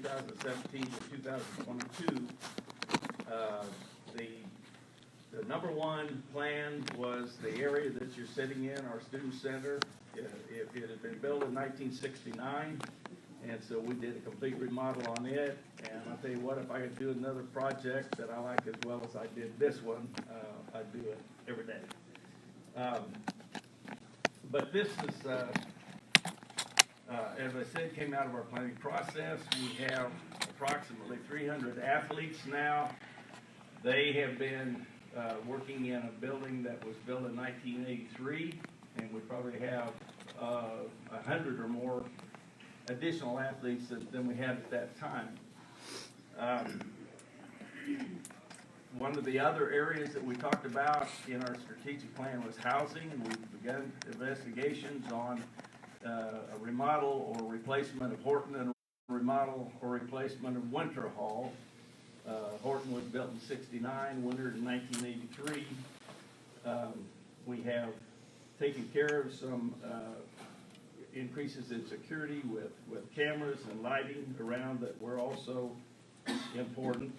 2017 to 2022, the number one plan was the area that you're sitting in, our student center. It had been built in 1969, and so we did a complete remodel on it. And I'll tell you what, if I could do another project that I like as well as I did this one, I'd do it every day. But this is, as I said, came out of our planning process. We have approximately 300 athletes now. They have been working in a building that was built in 1983, and we probably have 100 or more additional athletes than we had at that time. One of the other areas that we talked about in our strategic plan was housing, and we've begun investigations on a remodel or replacement of Horton and a remodel or replacement of Winter Hall. Horton was built in '69, Winter in 1983. We have taken care of some increases in security with cameras and lighting around that were also important.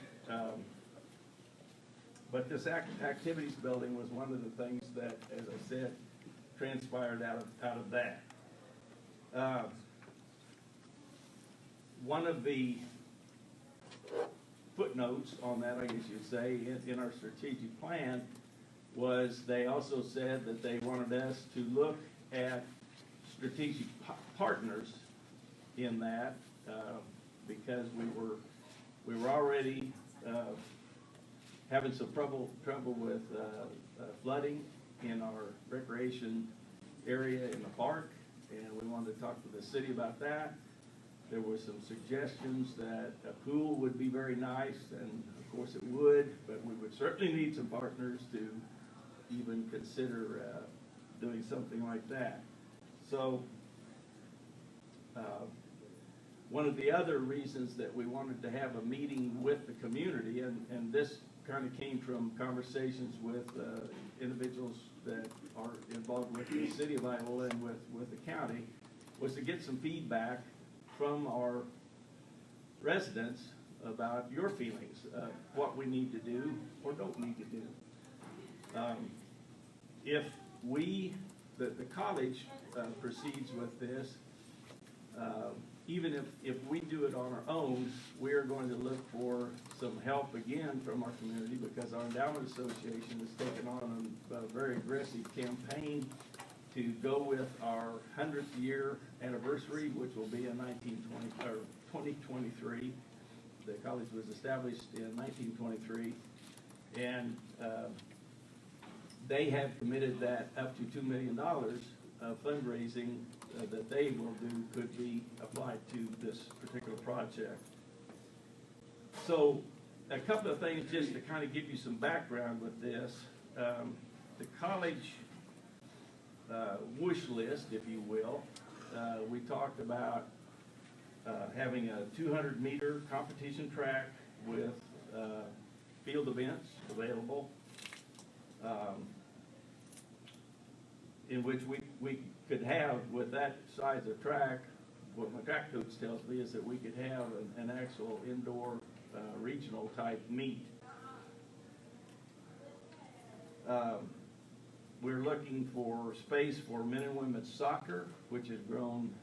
But this activities building was one of the things that, as I said, transpired out of that. One of the footnotes on that, I guess you'd say, in our strategic plan was they also said that they wanted us to look at strategic partners in that because we were already having some trouble with flooding in our recreation area in the park, and we wanted to talk to the city about that. There were some suggestions that a pool would be very nice, and of course it would, but we would certainly need some partners to even consider doing something like that. So one of the other reasons that we wanted to have a meeting with the community, and this kind of came from conversations with individuals that are involved with the city of Iola and with the county, was to get some feedback from our residents about your feelings of what we need to do or don't need to do. If the college proceeds with this, even if we do it on our own, we are going to look for some help again from our community, because our endowment association has taken on a very aggressive campaign to go with our 100th year anniversary, which will be in 2023. The college was established in 1923, and they have committed that up to $2 million of fundraising that they will do could be applied to this particular project. So a couple of things just to kind of give you some background with this. The college wish list, if you will, we talked about having a 200-meter competition track with field events available, in which we could have, with that size of track, what my track coach tells me is that we could have an actual indoor regional type meet. We're looking for space for men and women's soccer, which has grown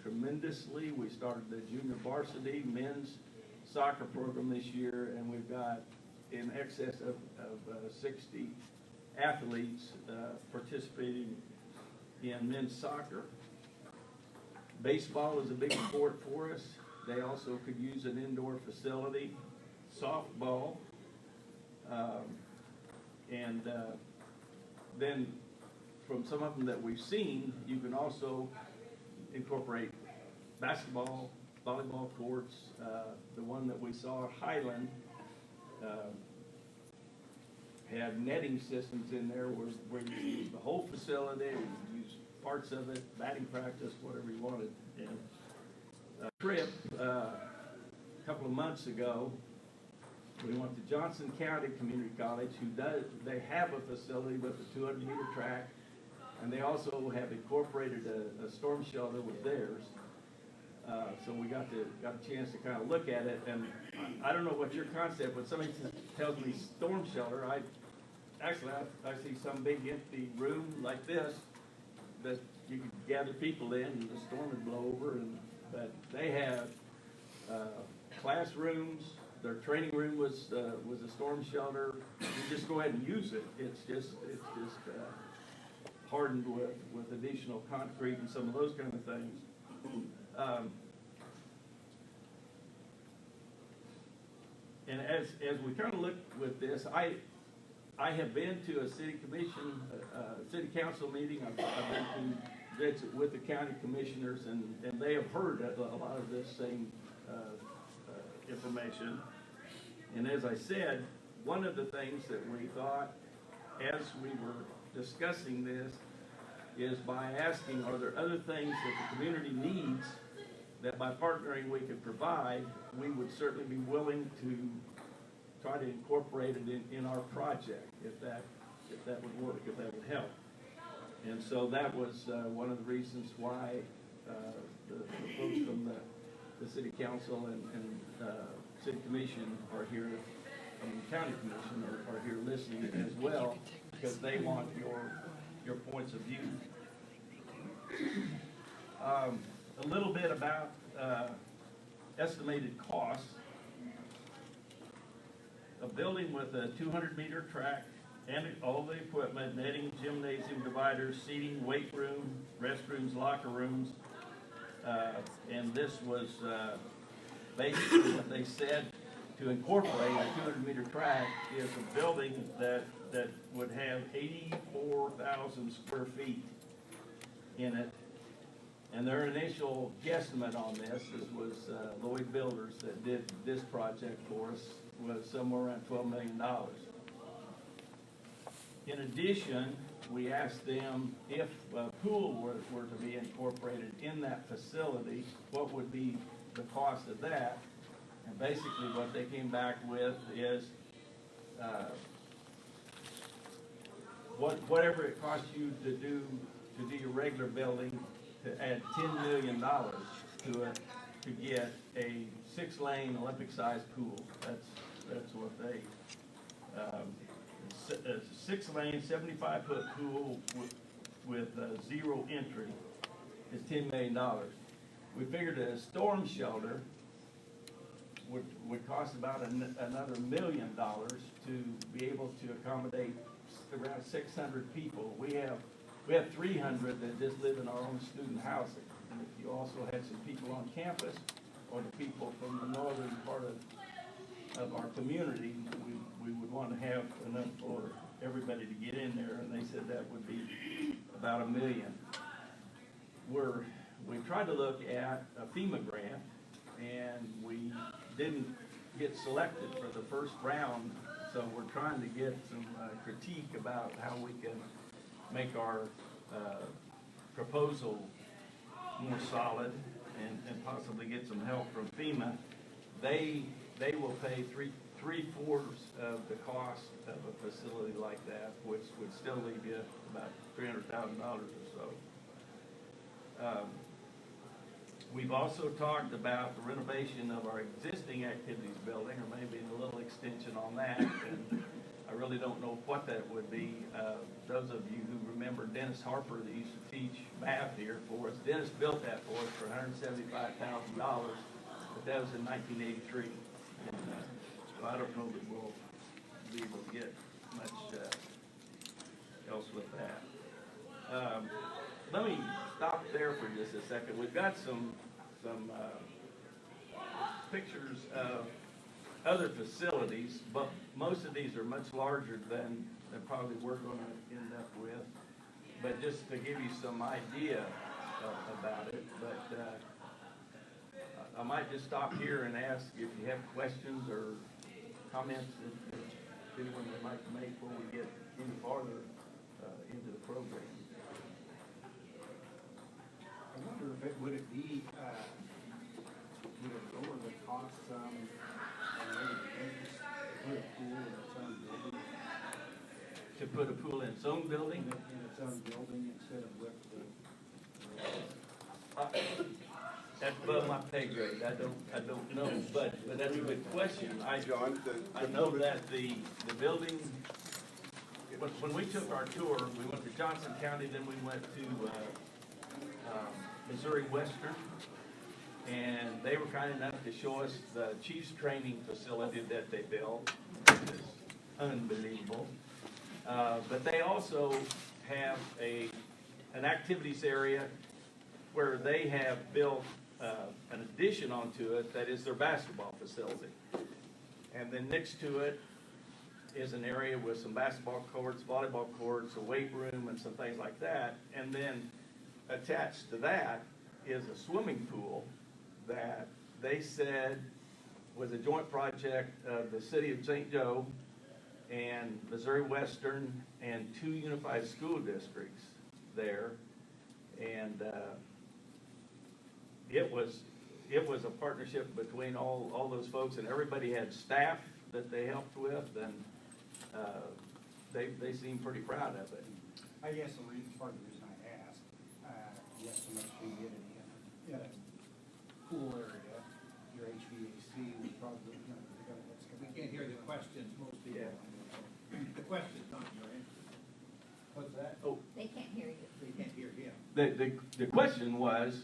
tremendously. We started the junior varsity men's soccer program this year, and we've got in excess of 60 athletes participating in men's soccer. Baseball is a big sport for us. They also could use an indoor facility. Softball, and then from some of them that we've seen, you can also incorporate basketball, volleyball courts. The one that we saw at Highland had netting systems in there where you use the whole facility, you use parts of it, batting practice, whatever you wanted. And a trip a couple of months ago, we went to Johnson County Community College, they have a facility with a 200-meter track, and they also have incorporated a storm shelter with theirs. So we got a chance to kind of look at it, and I don't know what your concept, when somebody tells me storm shelter, I see some big empty room like this that you could gather people in and the storm would blow over, but they have classrooms. Their training room was a storm shelter. You just go ahead and use it. It's just hardened with additional concrete and some of those kind of things. And as we kind of look with this, I have been to a city commission, city council meeting. I've been to visit with the county commissioners, and they have heard a lot of this same information. And as I said, one of the things that we thought as we were discussing this is by asking, are there other things that the community needs that by partnering we could provide? We would certainly be willing to try to incorporate it in our project, if that would work, if that would help. And so that was one of the reasons why the folks from the city council and city commission are here, and the county commission are here listening as well, because they want your points of view. A little bit about estimated costs. A building with a 200-meter track and all the equipment, netting, gymnasium, dividers, seating, weight room, restrooms, locker rooms. And this was basically what they said to incorporate a 200-meter track is a building that would have 84,000 square feet in it. And their initial guesstimate on this was Lloyd Builders that did this project for us, was somewhere around $12 million. In addition, we asked them if a pool were to be incorporated in that facility, what would be the cost of that? And basically what they came back with is whatever it costs you to do your regular building, to add $10 million to it to get a 6-lane Olympic-sized pool. That's what they, a 6-lane, 75-foot pool with zero entry is $10 million. We figured a storm shelter would cost about another $1 million to be able to accommodate around 600 people. We have 300 that just live in our own student housing. And if you also had some people on campus or the people from the northern part of our community, we would want to have enough for everybody to get in there, and they said that would be about $1 million. We tried to look at a FEMA grant, and we didn't get selected for the first round, so we're trying to get some critique about how we can make our proposal more solid and possibly get some help from FEMA. They will pay three-fourths of the cost of a facility like that, which would still leave you about $300,000 or so. We've also talked about the renovation of our existing activities building, or maybe a little extension on that, and I really don't know what that would be. Those of you who remember Dennis Harper that used to teach math here for us, Dennis built that for us for $175,000, but that was in 1983. And, so I don't know that we'll be able to get much else with that. Let me stop there for just a second. We've got some pictures of other facilities, but most of these are much larger than probably we're going to end up with. But just to give you some idea about it, but I might just stop here and ask if you have questions or comments that anyone would like to make before we get any farther into the program. I wonder if would it lower the cost some To put a pool in its own building? In its own building instead of with the That's above my pay grade, I don't know, but that's a good question. John, I know that the building, when we took our tour, we went to Johnson County, then we went to, Missouri Western, and they were kind enough to show us the Chiefs training facility that they built, which is unbelievable. But they also have an activities area where they have built an addition onto it that is their basketball facility. And then next to it is an area with some basketball courts, volleyball courts, a weight room, and some things like that. And then attached to that is a swimming pool that they said was a joint project of the city of St. Joe and Missouri Western and 2 unified school districts there. And it was a partnership between all those folks, and everybody had staff that they helped with, and they seemed pretty proud of it. I guess part of the reason I asked, yes, to make sure you get it in a pool area, your HVAC would probably, We can't hear the questions, most people. Yeah. The question's not your answer. what's that? Oh, They can't hear you. They can't hear him. the question was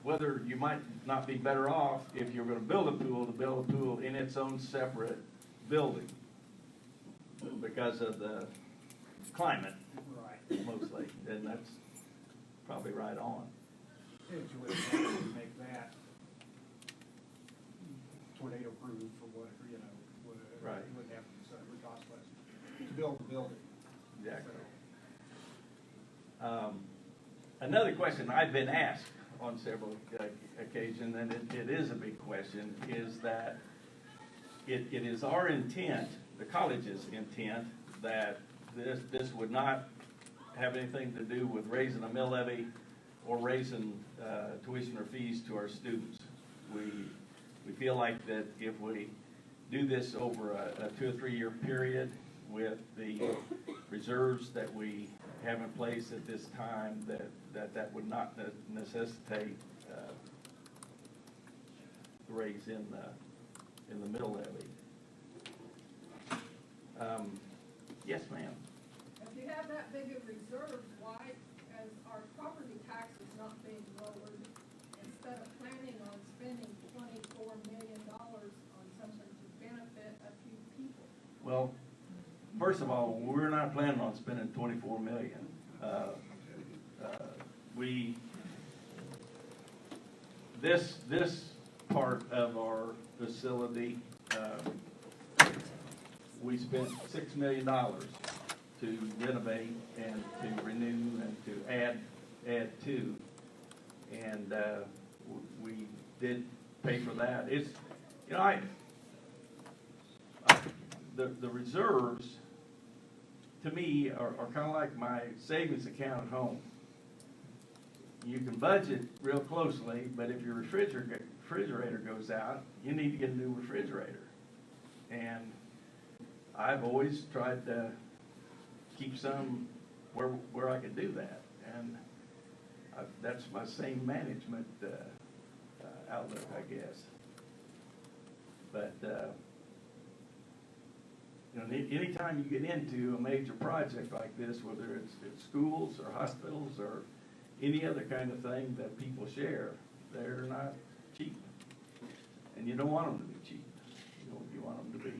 whether you might not be better off if you were going to build a pool in its own separate building because of the climate Right. mostly, and that's probably right on. If you would have to make that tornado proof or whatever, Right. you wouldn't have to, so it would cost less to build the building. Exactly. Another question I've been asked on several occasions, and it is a big question, is that it is our intent, the college's intent, that this would not have anything to do with raising a mill levy or raising tuition or fees to our students. We feel like that if we do this over a 2 or 3 year period with the reserves that we have in place at this time, that would not necessitate the raise in the mill levy. Yes, ma'am. If you have that big of reserves, why, as our property tax is not being lowered, instead of planning on spending $24 million on something to benefit a few people? Well, first of all, we're not planning on spending 24 million. This part of our facility, we spent $6 million to renovate and to renew and to add to. And we did pay for that. It's, the reserves, to me, are kind of like my savings account at home. You can budget real closely, but if your refrigerator goes out, you need to get a new refrigerator. And I've always tried to keep some where I can do that. And that's my same management outlook, I guess. But anytime you get into a major project like this, whether it's schools or hospitals or any other kind of thing that people share, they're not cheap. And you don't want them to be cheap. You want them to be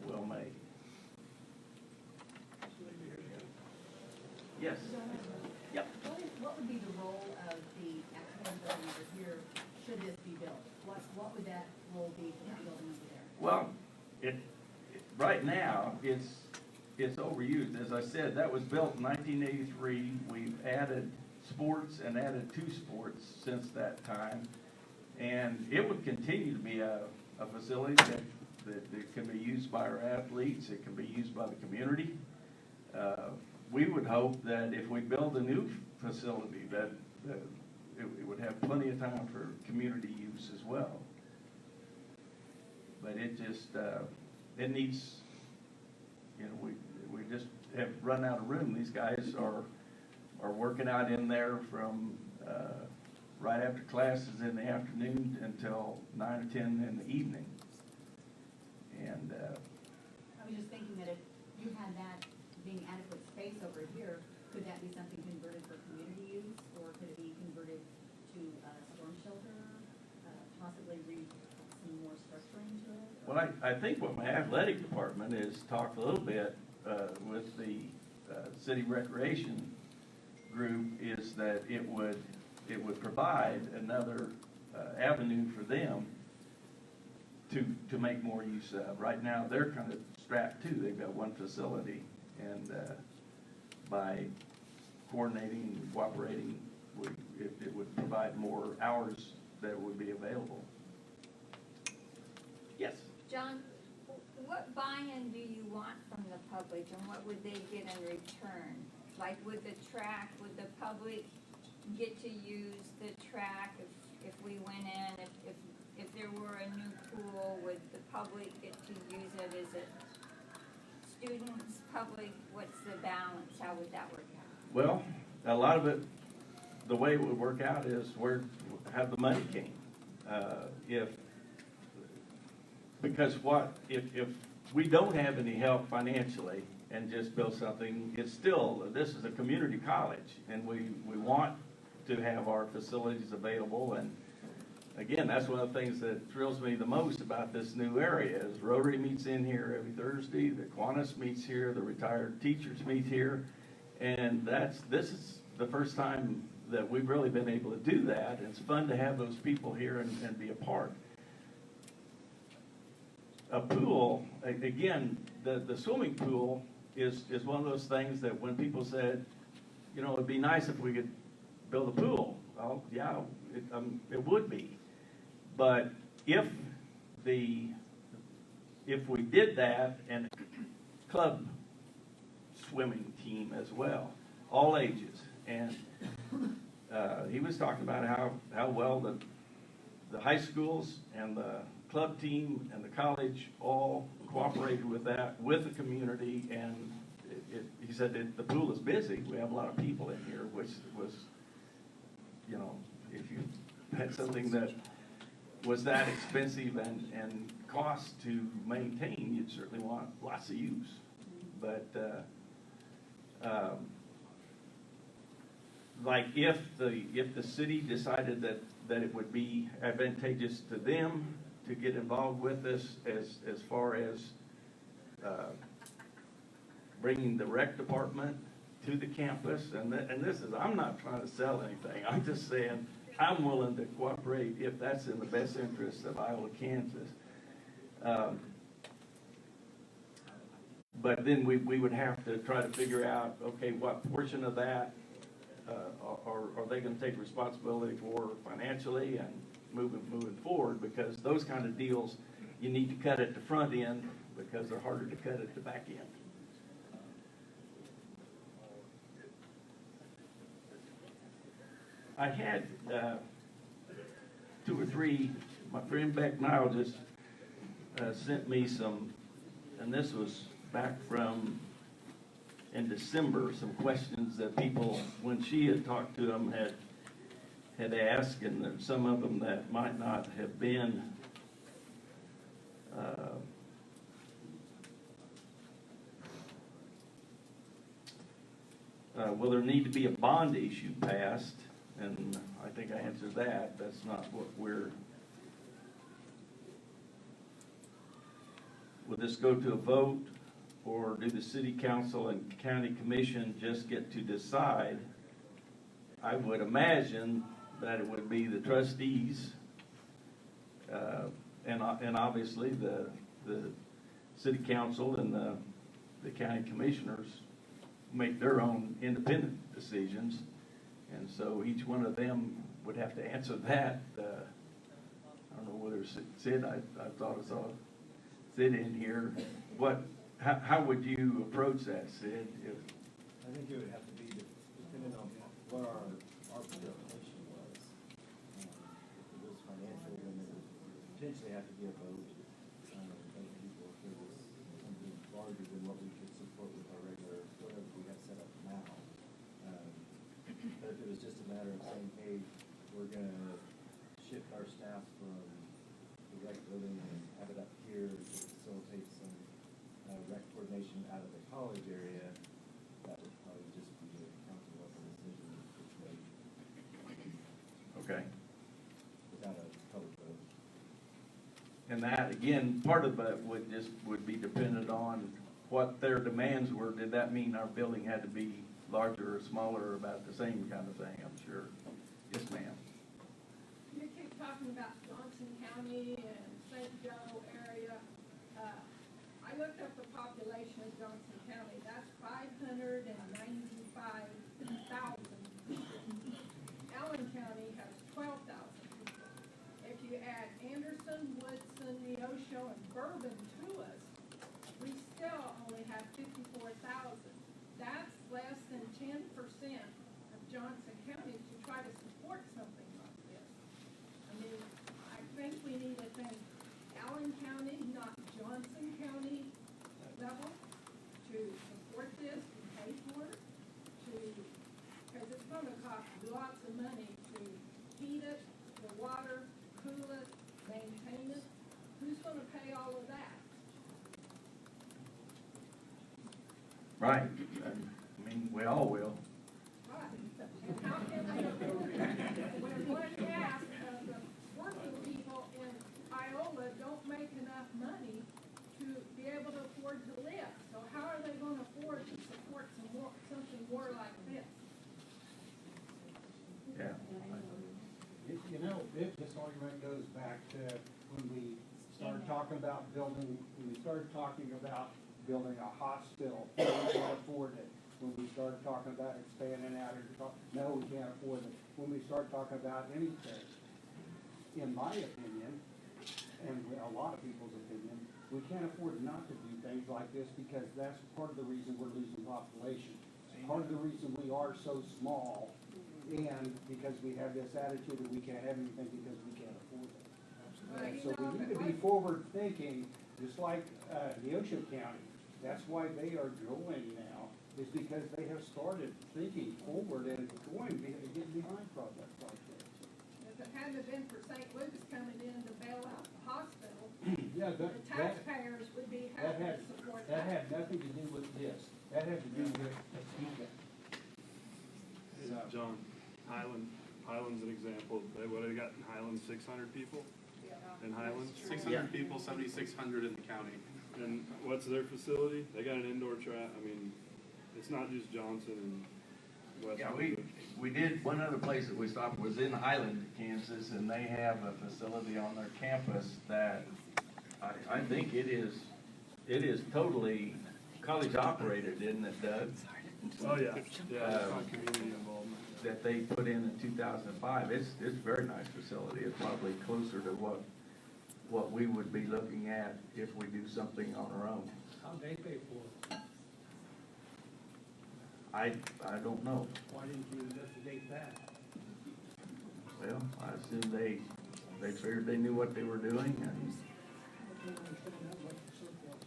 well made. Yes. Yep. What would be the role of the academic building over here, should this be built? What would that role be for that building over there? Well, right now, it's overused. As I said, that was built in 1983. We've added sports and added 2 sports since that time. And it would continue to be a facility that can be used by our athletes. It can be used by the community. We would hope that if we build a new facility, that it would have plenty of time for community use as well. But it just, it needs, we just have run out of room. These guys are working out in there from right after classes in the afternoon until 9 or 10 in the evening. And, I was just thinking that if you had that being adequate space over here, could that be something converted for community use, or could it be converted to a storm shelter, possibly some more structuring to it? well, I think what my athletic department is talked a little bit with the city recreation group is that it would provide another avenue for them to make more use of. Right now, they're kind of strapped too. They've got one facility, and by coordinating and cooperating, it would provide more hours that would be available. Yes? John, what buy-in do you want from the public, and what would they get in return? Like with the track, would the public get to use the track if we went in? If there were a new pool, would the public get to use it? Is it students, public? What's the balance? How would that work out? Well, a lot of it, the way it would work out is how the money came. If we don't have any help financially and just build something, it's still, this is a community college, and we want to have our facilities available. And again, that's one of the things that thrills me the most about this new area is Rotary meets in here every Thursday, the Kiwanis meets here, the retired teachers meet here, and this is the first time that we've really been able to do that. It's fun to have those people here and be a part. A pool, again, the swimming pool is one of those things that when people said, you know, it'd be nice if we could build a pool. Well, yeah, it would be. But if we did that, and club swimming team as well, all ages, and he was talking about how well the high schools and the club team and the college all cooperated with that, with the community, and he said the pool is busy. We have a lot of people in here, which was, you know, if you had something that was that expensive and cost to maintain, you'd certainly want lots of use. But like if the city decided that it would be advantageous to them to get involved with us as far as bringing the rec department to the campus, and this is, I'm not trying to sell anything, I'm just saying I'm willing to cooperate if that's in the best interest of Iola, Kansas. But then we would have to try to figure out, okay, what portion of that are they going to take responsibility for financially and moving forward, because those kind of deals you need to cut at the front end because they're harder to cut at the back end. I had 2 or 3, my friend Beck Nile just sent me some, and this was back from in December, some questions that people, when she had talked to them, had asked, and some of them that might not have been will there need to be a bond issue passed? And I think I answered that. That's not what will this go to a vote, or do the city council and county commission just get to decide? I would imagine that it would be the trustees, and obviously the city council and the county commissioners make their own independent decisions, and so each one of them would have to answer that. I don't know whether Sid, I thought I saw Sid in here. How would you approach that, Sid? I think it would have to be depending on what our participation was. If it was financial, then it would potentially have to be a vote. Of people, if it was something larger than what we could support with our regular, whatever we have set up now. But if it was just a matter of saying, hey, we're gonna shift our staff from the rec building and have it up here to facilitate some, rec coordination out of the college area. That would probably just be a council level decision which way, Okay. without a public vote. And that, again, part of it would be dependent on what their demands were. Did that mean our building had to be larger or smaller, or about the same kind of thing, I'm sure? Yes, ma'am. You keep talking about Johnson County and St. Joe area. I looked up the population of Johnson County, that's 595,000. Allen County has 12,000 people. If you add Anderson, Woodson, Neosho, and Bourbon to us, we still only have 54,000. That's less than 10% of Johnson County to try to support something like this. I mean, I think we need to think Allen County, not Johnson County level, to support this and pay for it, because it's gonna cost lots of money to heat it, the water, cool it, maintain it. Who's gonna pay all of that? Right. I mean, we all will. Right. And how can we, when one half of the working people in Iola don't make enough money to be able to afford to live, so how are they gonna afford to support something more like this? Yeah. You know, this argument goes back to when we started talking about building a hospital, no, we can't afford it. When we started talking about expanding out here, no, we can't afford it. When we start talking about anything, in my opinion, and a lot of people's opinion, we can't afford not to do things like this because that's part of the reason we're losing population. Part of the reason we are so small, and because we have this attitude that we can't have anything because we can't afford it. Well, you So know, we need to be forward thinking, just like Neosho County. That's why they are growing now, is because they have started thinking forward and getting behind projects like this. If it hadn't been for St. Luke's coming in to bail out the hospital, Yeah, the taxpayers would be happy to support that that. had nothing to do with this. That had to do with John, Highland's an example. What do they got in Highland, 600 people? In Highland? 600 people, 7,600 in the county. And what's their facility? They got an indoor track. I mean, it's not just Johnson and West. Yeah, we did, one other place that we stopped was in Highland, Kansas, and they have a facility on their campus that I think it is totally college operated, isn't it, Doug? Oh, yeah. Yeah, it's got community involvement. That they put in 2005. It's a very nice facility. It's probably closer to what we would be looking at if we do something on our own. How'd they pay for it? I don't know. Why didn't you investigate that? Well, I assume they figured they knew what they were doing and.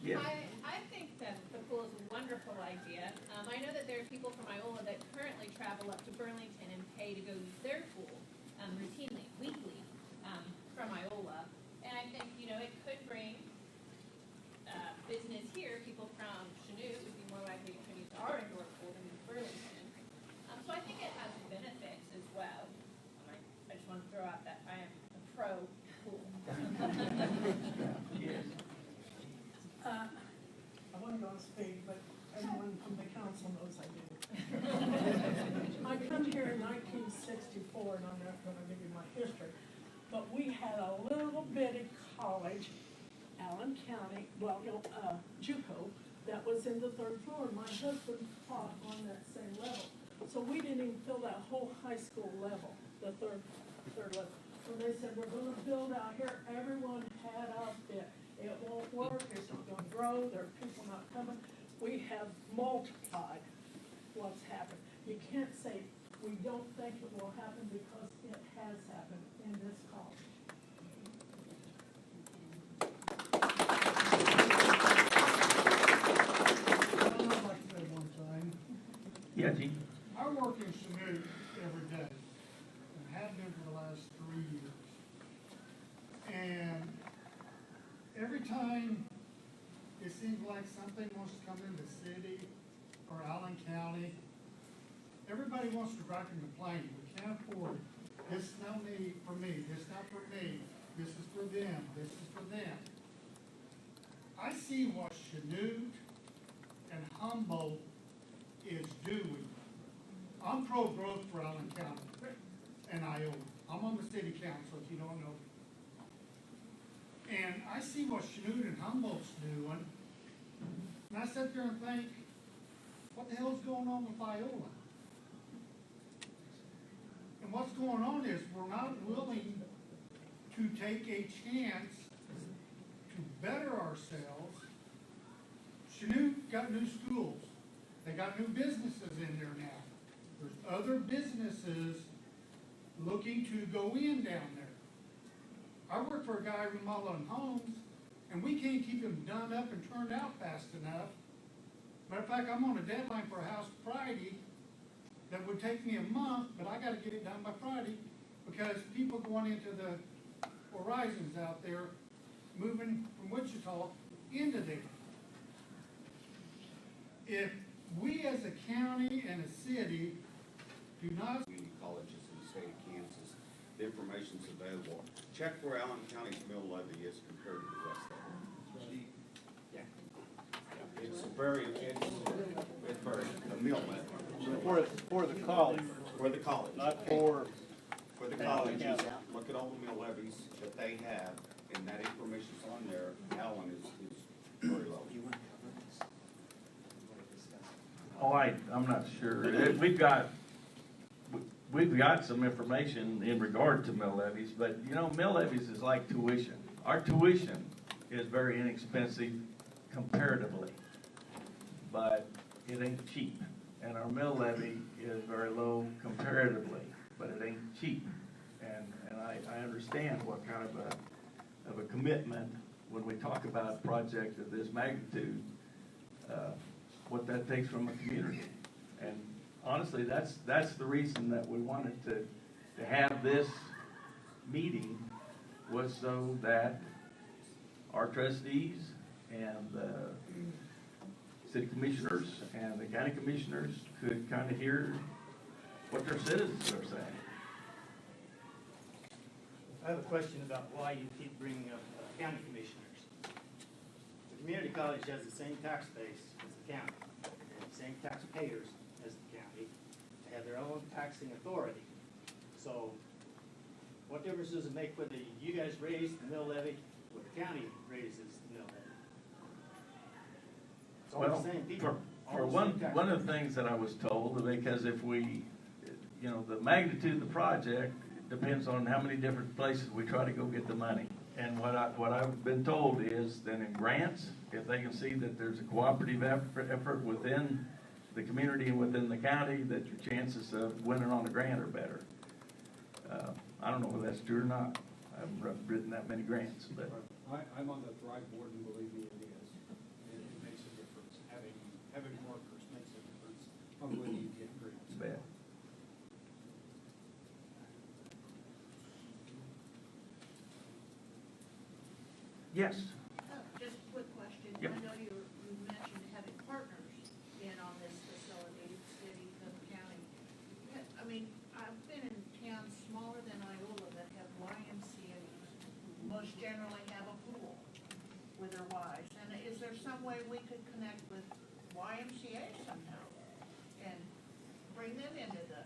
Yeah. I think that the pool is a wonderful idea. I know that there are people from Iola that currently travel up to Burlington and pay to go use their pool routinely, weekly, from Iola. And I think, it could bring business here. People from Chanute would be more likely to use our indoor pool than Burlington. So I think it has benefits as well. I just want to throw out that I am a pro pool. Yes. I wasn't gonna speak, but everyone from the council knows I do. I come here in 1964, and I'm not gonna give you my history, but we had a little bitty college, Allen County, JUCO, that was in the third floor. My husband taught on that same level. So we didn't even fill that whole high school level, the third level. When they said, we're gonna build out here, everyone had a fit. It won't work, it's not gonna grow, there are people not coming. We have multiplied what's happened. You can't say, we don't think it will happen, because it has happened in this college. I'd like to say one time. Yeah, Gene. I work in Chanute every day, and have been for the last every time it seems like something wants to come in the city or Allen County, everybody wants to gripe and complain. We can't afford it. This is not me, for me, this is not for me, this is for them, this is for them. I see what Chanute and Humboldt is doing. I'm pro-growth for Allen County and Iola. I'm on the city council, if you don't know. And I see what Chanute and Humboldt's doing, and I sit there and think, what the hell's going on with Iola? And what's going on is we're not willing to take a chance to better ourselves. Chanute got new schools. They got new businesses in there now. There's other businesses looking to go in down there. I work for a guy remodeling homes, and we can't keep them done up and turned out fast enough. Matter of fact, I'm on a deadline for a house Friday that would take me a month, but I gotta get it done by Friday because people going into the horizons out there, moving from Wichita into there. If we as a county and a city do not community colleges in the state of Kansas, the information's available. Check where Allen County's mill levy is compared to the rest of them. It's very, a mill levy. For the college, For the college. not for, For the colleges, look at all the mill levies that they have, and that information's on there. Allen is very low. Oh, I'm not sure. We've got some information in regard to mill levies, but you know, mill levies is like tuition. Our tuition is very inexpensive comparatively, but it ain't cheap. And our mill levy is very low comparatively, but it ain't cheap. And I understand what kind of a commitment when we talk about a project of this magnitude, what that takes from a community. And honestly, that's the reason that we wanted to have this meeting, was so that our trustees and the city commissioners and the county commissioners could kind of hear what their citizens are saying. I have a question about why you keep bringing up county commissioners. The community college has the same tax base as the county, and the same taxpayers as the county. They have their own taxing authority. So what difference does it make whether you guys raise the mill levy or the county raises the mill levy? It's all Well, the same people. for one of the things that I was told, because if we, you know, the magnitude of the project depends on how many different places we try to go get the money. And what I've been told is that in grants, if they can see that there's a cooperative effort within the community and within the county, that your chances of winning on a grant are better. I don't know whether that's true or not. I haven't written that many grants, but. I'm on the Thrive board, and believe me, it is. It makes a difference. Having workers makes a difference on when you get grants. Bad. Yes. Just a quick question. Yep. I know you mentioned having partners in on this facility, city, Cook County. I mean, I've been in towns smaller than Iola that have YMCA's, who most generally have a pool with their wives. And is there some way we could connect with YMCA somehow and bring them into the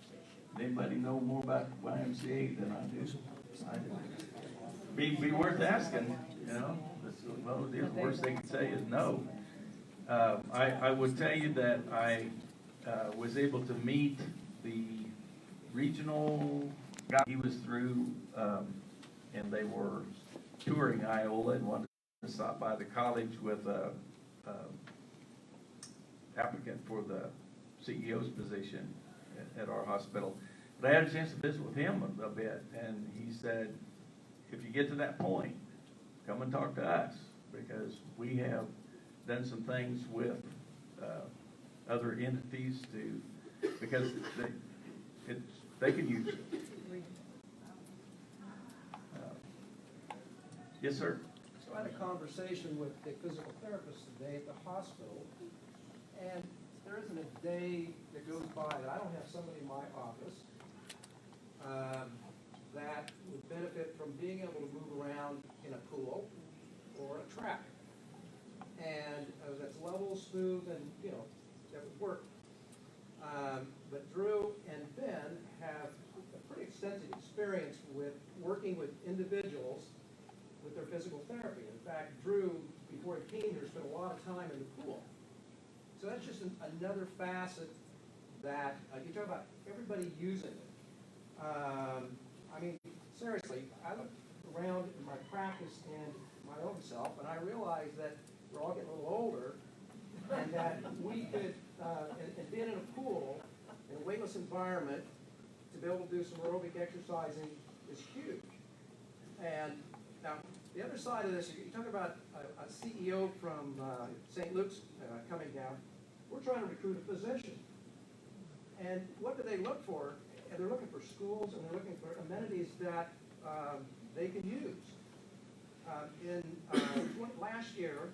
issue? Anybody know more about YMCA than I do? Be worth asking, you know. Well, the worst they could say is no. I would tell you that I was able to meet the regional guy. He was through, and they were touring Iola and wanted to stop by the college with a applicant for the CEO's position at our hospital. But I had a chance to visit with him a bit, and he said, if you get to that point, come and talk to us, because we have done some things with other entities because they can use it. Yes, sir. So I had a conversation with a physical therapist today at the hospital, and there isn't a day that goes by that I don't have somebody in my office that would benefit from being able to move around in a pool or a track. And that's level, smooth, and, you know, that would work. But Drew and Ben have a pretty extensive experience with working with individuals with their physical therapy. In fact, Drew, before he came here, spent a lot of time in the pool. So that's just another facet that, you talk about everybody using it. I mean, seriously, I look around in my practice and my own self, and I realize that we're all getting a little older, and that we could, and being in a pool, in a weightless environment, to be able to do some aerobic exercising is huge. And now, the other side of this, you talk about a CEO from St. Luke's coming down. We're trying to recruit a physician. And what do they look for? And they're looking for schools, and they're looking for amenities that they can use. Last year,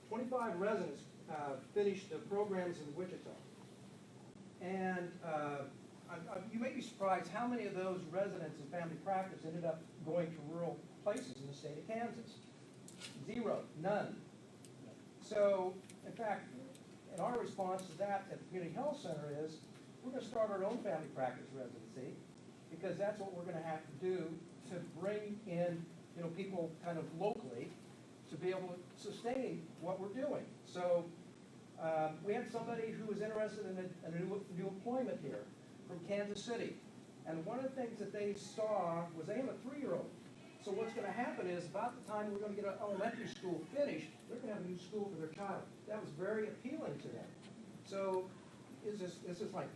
25 residents finished the programs in Wichita. And you may be surprised how many of those residents in family practice ended up going to rural places in the state of Kansas. 0, none. So, in fact, and our response to that at the Community Health Center is, we're going to start our own family practice residency, because that's what we're going to have to do to bring in, you know, people kind of locally to be able to sustain what we're doing. So we had somebody who was interested in a new employment here from Kansas City. And one of the things that they saw was they have a 3-year-old. So what's going to happen is about the time we're going to get an elementary school finished, they're going to have a new school for their child. That was very appealing to them. So it's just like,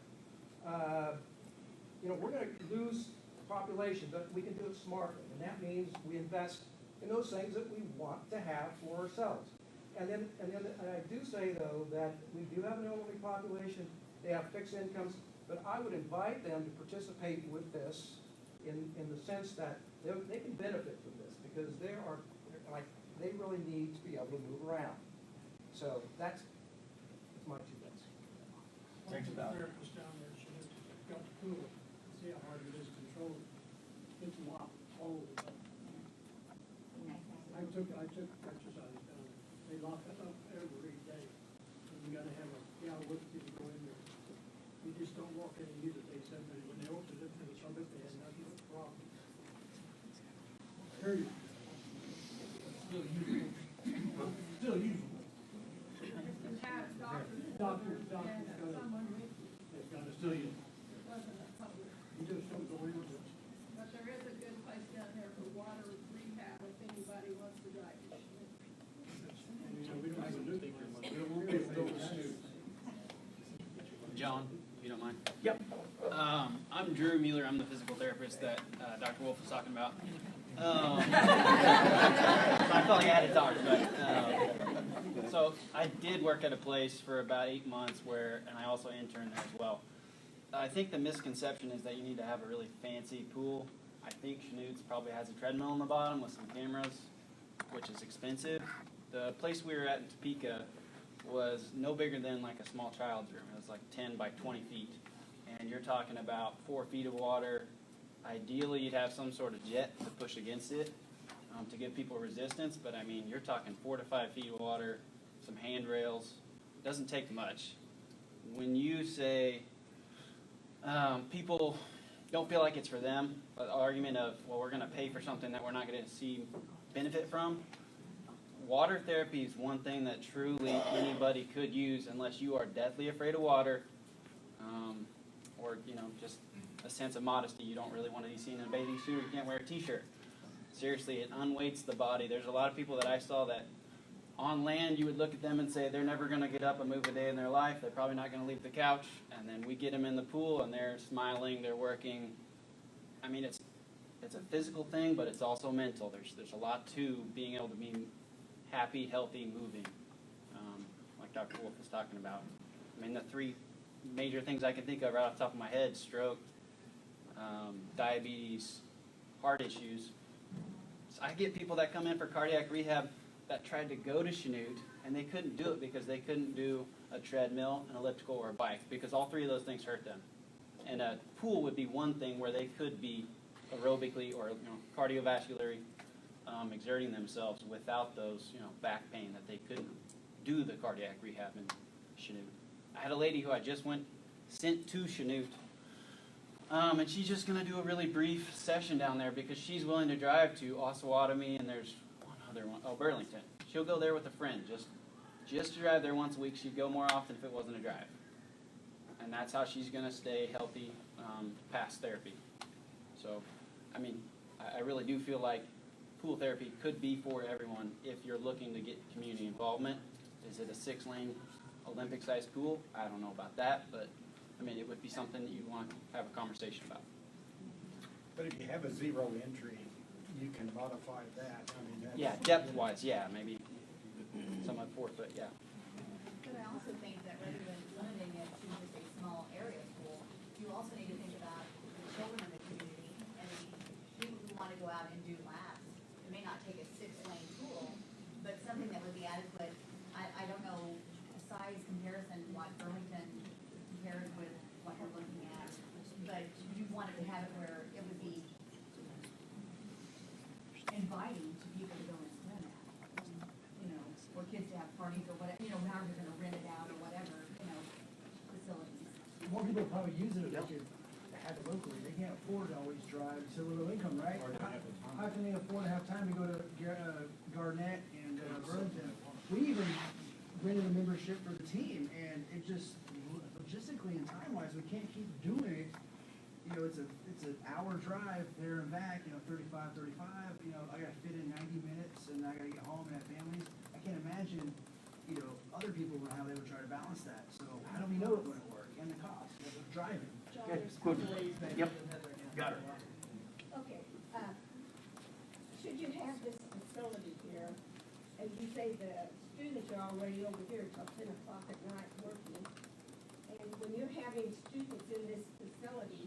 you know, we're going to lose population, but we can do it smartly. And that means we invest in those things that we want to have for ourselves. And I do say, though, that we do have an elderly population. They have fixed incomes, but I would invite them to participate with this in the sense that they can benefit from this, because they really need to be able to move around. So that's my 2 cents. Thanks about it. Therapist down there, she has got the pool, see how hard it is to control. It's a lot, all the time. I took exercise down there. They lock us up every day. And you gotta have a gal with you to go in there. You just don't walk in and use it. They said that when they opened it for the summit, they had nothing but problems. Period. Still usable. Still usable. You have Doctors and someone with you. they've got to still use it. It wasn't a public. You just don't go in with it. But there is a good place down there for water rehab if anybody wants to drive. So we don't have a new thing. We don't want people to go to snooze. John, if you don't mind. Yep. I'm Drew Mueller. I'm the physical therapist that Dr. Wolf was talking about. So I felt like I had to talk, but so I did work at a place for about 8 months and I also interned there as well. I think the misconception is that you need to have a really fancy pool. I think Schnutz's probably has a treadmill on the bottom with some cameras, which is expensive. The place we were at in Topeka was no bigger than like a small child's room. It was like 10 by 20 feet. And you're talking about 4 feet of water. Ideally, you'd have some sort of jet to push against it to give people resistance. But I mean, you're talking 4 to 5 feet of water, some handrails. It doesn't take much. When you say people don't feel like it's for them, the argument of, well, we're going to pay for something that we're not going to see benefit from, water therapy is one thing that truly anybody could use unless you are deathly afraid of water, or just a sense of modesty. You don't really want to be seen in a bathing suit, or you can't wear a t-shirt. Seriously, it unweights the body. There's a lot of people that I saw that on land you would look at them and say they're never going to get up and move a day in their life. They're probably not going to leave the couch. And then we get them in the pool and they're smiling, they're working. I mean, it's a physical thing, but it's also mental. There's a lot to being able to be happy, healthy, moving, like Dr. Wolf was talking about. I mean, the 3 major things I can think of right off the top of my head: stroke, diabetes, heart issues. I get people that come in for cardiac rehab that tried to go to Chanute, and they couldn't do it because they couldn't do a treadmill, an elliptical, or a bike, because all three of those things hurt them. And a pool would be one thing where they could be aerobically or cardiovascularly exerting themselves without those back pain that they couldn't do the cardiac rehab in Chanute. I had a lady who I just sent to Chanute, and she's just going to do a really brief session down there because she's willing to drive to Osawatomie, and there's one other one, Burlington. She'll go there with a friend just to drive there once a week. She'd go more often if it wasn't a drive. And that's how she's going to stay healthy past therapy. So, I mean, I really do feel like pool therapy could be for everyone if you're looking to get community involvement. Is it a 6-lane Olympic-sized pool? I don't know about that, but I mean, it would be something that you'd want to have a conversation about. But if you have a 0 entry, you can modify that. I mean, that's, yeah, depth-wise, yeah, maybe somewhat 4 foot, yeah. But I also think that rather than limiting it to just a small area pool, you also need to think about the children in the community and the people who want to go out and do laps. It may not take a 6-lane pool, but something that would be adequate. I don't know a size comparison, what Burlington compares with what you're looking at, but you wanted to have it where it would be inviting to people to go and swim at. For kids to have parties or whatever, how they're gonna rent it out or whatever, facilities. More people probably use it if they could have it locally. They can't afford to always drive to low income, right? How can they afford to have time to go to Garnett and Burlington? We even rented a membership for the team, and it just logistically and time-wise, we can't keep doing it. It's an hour drive there and back. 35. I got to fit in 90 minutes, and I got to get home and have families. I can't imagine, other people how they would try to balance that. So how do we know it wouldn't work and the cost of driving? Yep. Got it. Okay, should you have this facility here, as you say, the students are already over here till 10 o'clock at night working, and when you're having students in this facility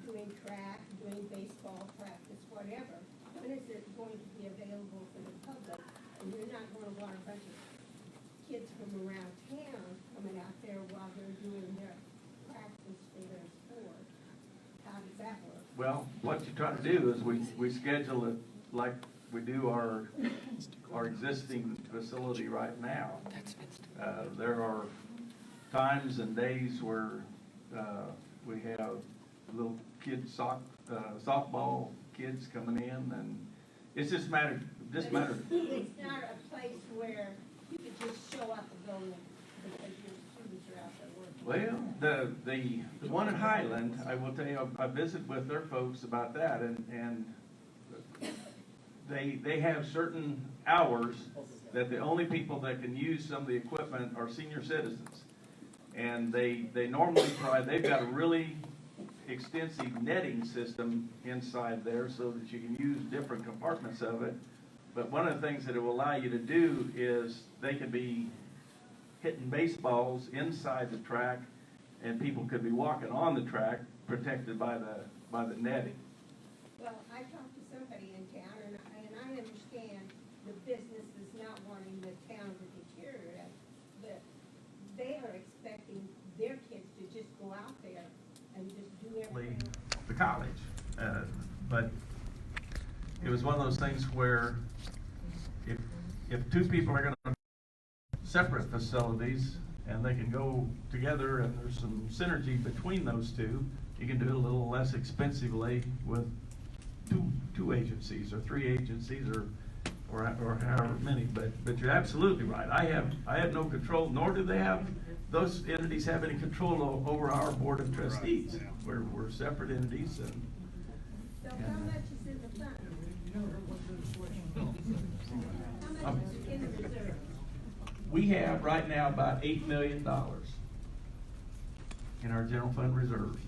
doing track, doing baseball practice, whatever, when is it going to be available for the public? And you're not going to want a bunch of kids from around town coming out there while they're doing their practice for their sport. How does that work? Well, what you try to do is we schedule it like we do our existing facility right now. There are times and days where we have little kids softball kids coming in, and it's just matter. It's not a place where you could just show up and go because your students are out there working. Well, the one in Highland, I will tell you, I visited with their folks about that, and they have certain hours that the only people that can use some of the equipment are senior citizens. And they normally they've got a really extensive netting system inside there so that you can use different compartments of it. But one of the things that it will allow you to do is they can be hitting baseballs inside the track, and people could be walking on the track protected by the netting. Well, I talked to somebody in town, and I understand the business is not wanting the town to deteriorate, but they are expecting their kids to just go out there and just do everything. The college, but it was one of those things where if two people are going to separate facilities and they can go together and there's some synergy between those two, you can do it a little less expensively with two agencies or 3 agencies or however many. But you're absolutely right. I have no control, nor do they have those entities have any control over our board of trustees. We're separate entities. So how much is in the fund? How much is in the reserve? We have right now about $8 million in our general fund reserves.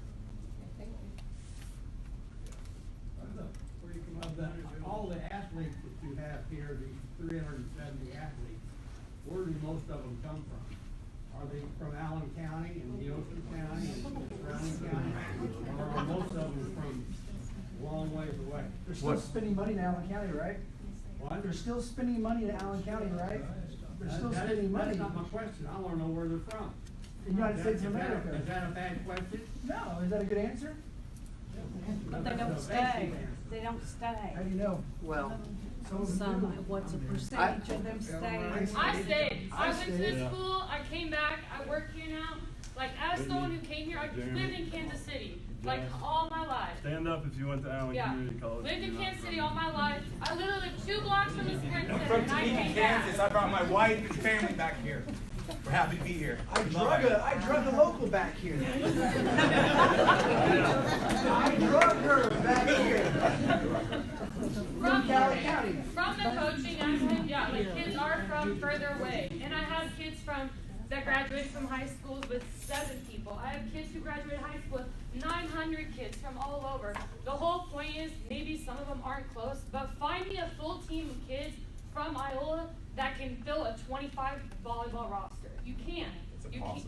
All the athletes that you have here, these 370 athletes, where do most of them come from? Are they from Allen County and Neosho County and Browning County? Or are most of them from a long ways away? They're still spending money in Allen County, right? They're still spending money in Allen County, right? They're still That- spending money. That's not my question, I wanna know where they're from. The United States of Is that- America. Is that a bad question? No, is that a good answer? But they don't stay, they don't stay. How do you know? Well, Some of them some, do. what's a percentage of them stay? I stayed. I went to stayed. this school, I came back, I work here now. Like, as someone who came here, I lived in Kansas City, like, all my life. Stand up if you went to Allen Yeah, Community College. lived in You're not Kansas from City all my life. I literally lived 2 blocks from the Sprint Center, From and I Topeka, came back. Kansas, I brought my wife and family back here. We're happy to be here. I drug a local back here. I drug her back here. From Cali County. From the coaching aspect, yeah, like kids are from further away. And I have kids that graduated from high schools with 7 people. I have kids who graduated high school with 900 kids from all over. The whole point is, maybe some of them aren't close, but find me a full team of kids from Iola that can fill a 25 volleyball roster. You can't.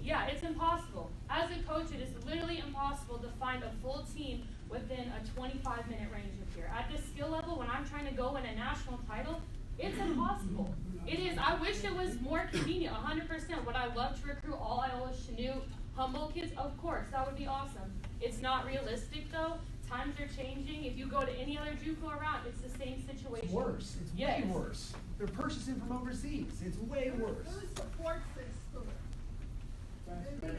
Yeah, it's impossible. As a coach, it is literally impossible to find a full team within a 25-minute range of here. At this skill level, when I'm trying to go win a national title, it's impossible. It is. I wish it was more convenient, 100%. Would I love to recruit all Iola, Chanute, Humboldt kids? Of course, that would be awesome. It's not realistic, though. Times are changing. If you go to any other JUCO around, it's the same situation. It's worse. It's Yes. way worse. They're purchasing from overseas. It's way worse. Who supports this school?